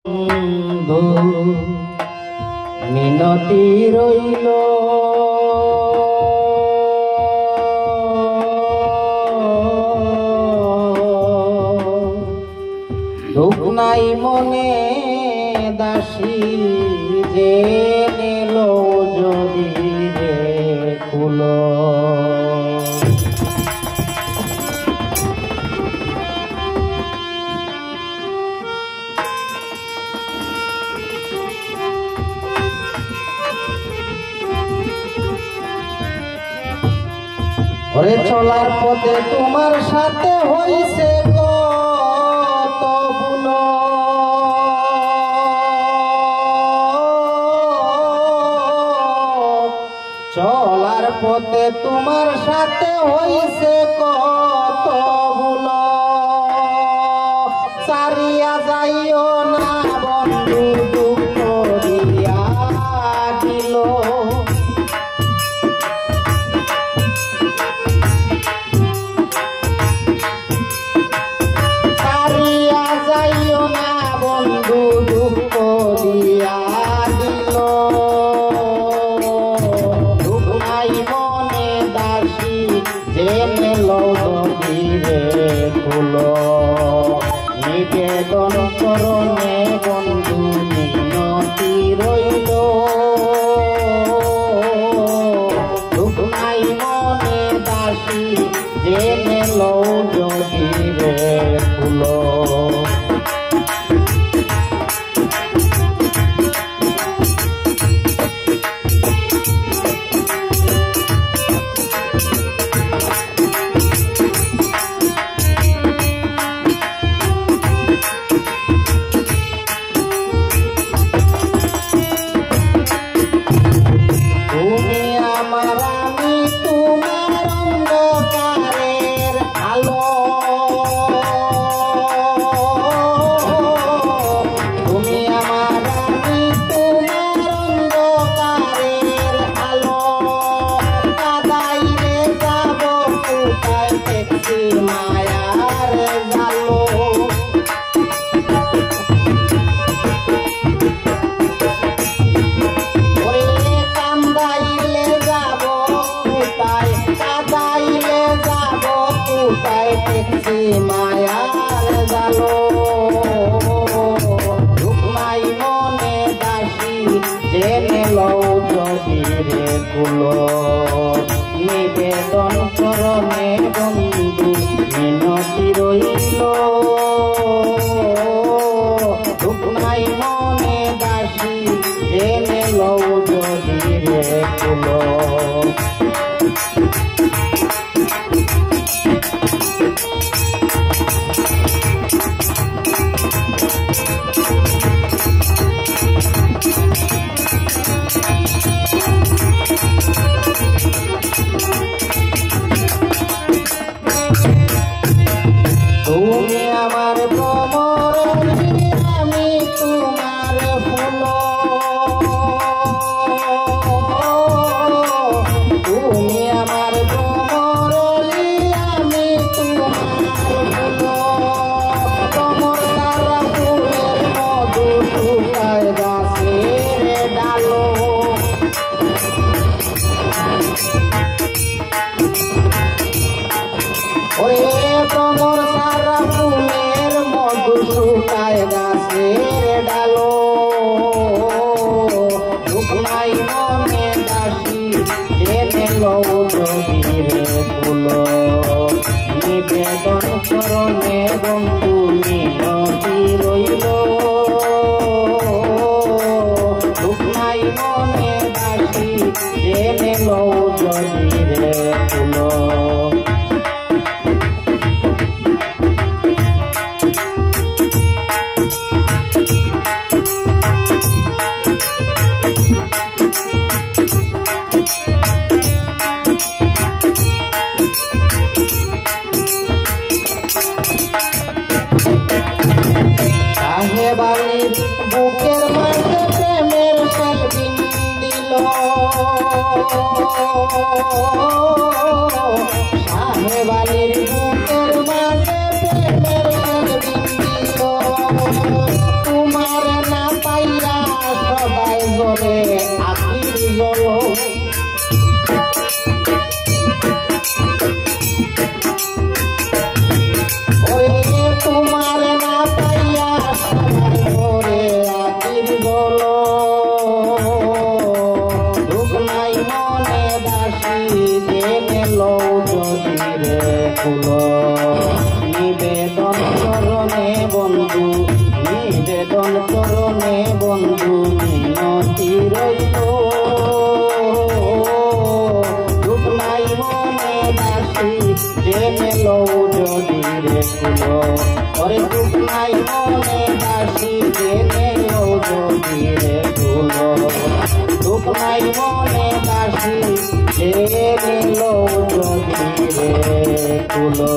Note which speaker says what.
Speaker 1: বন্ধু মিনতি রইল দুঃখ নাই মনে দাসী যে নিল যদি রে কুলো ওরে চলার পথে তোমার সাথে হইছে কত ভুল চলার পথে তোমার সাথে হইছে কত ভুল সারিয়া যাইও না বন্ধু দুঃখ দিয়া দিল নিবেদন করণে বন্ধু মিনতি রইল দুঃখ নাই মনে দাসী জেনে লও যদি রে ফুলো মায়ার জালো দুঃখ নাই মনে দাসী জেনে লও যদি রে কুলো নিবেদন করণে বন্ধু মিনতি রইল দুঃখ নাই মনে দাসী জেনে লও যদি রে কুলো তুমি আমার ভ্রমর আমি তোমার ফুল তুমি আমার ভ্রমর আমি তোমার ফুল ভ্রমর তারা ফুলের মধু শুকায় গাছের ডালো ওরে ভ্রমর সারা ফুলের মধু শুকায় গাছের ডালো দুঃখ নাই মনে দাসী জেনে লও যদি রে ফুলো নিবেদন করণে বন্ধু মিনতি রইল দুঃখ নাই মনে দাসী জেনে লও যদি রে ফুলো বালির বুকের মাঝে প্রেমের শালবিন দিল শাহে বালির বুকের মাঝে প্রেমের শালবিন দিল তোমার বন্ধু নিবেদন চরণে বন্ধু মিনতি রইল দুঃখ নাই মনে দাসী জেনে লও যদি রে কুলো ওরে দুঃখ নাই মনে দাসী জেনে লও যদি রে কুলো দুঃখ নাই মনে দাসী জেনে লও যদি রে কুলো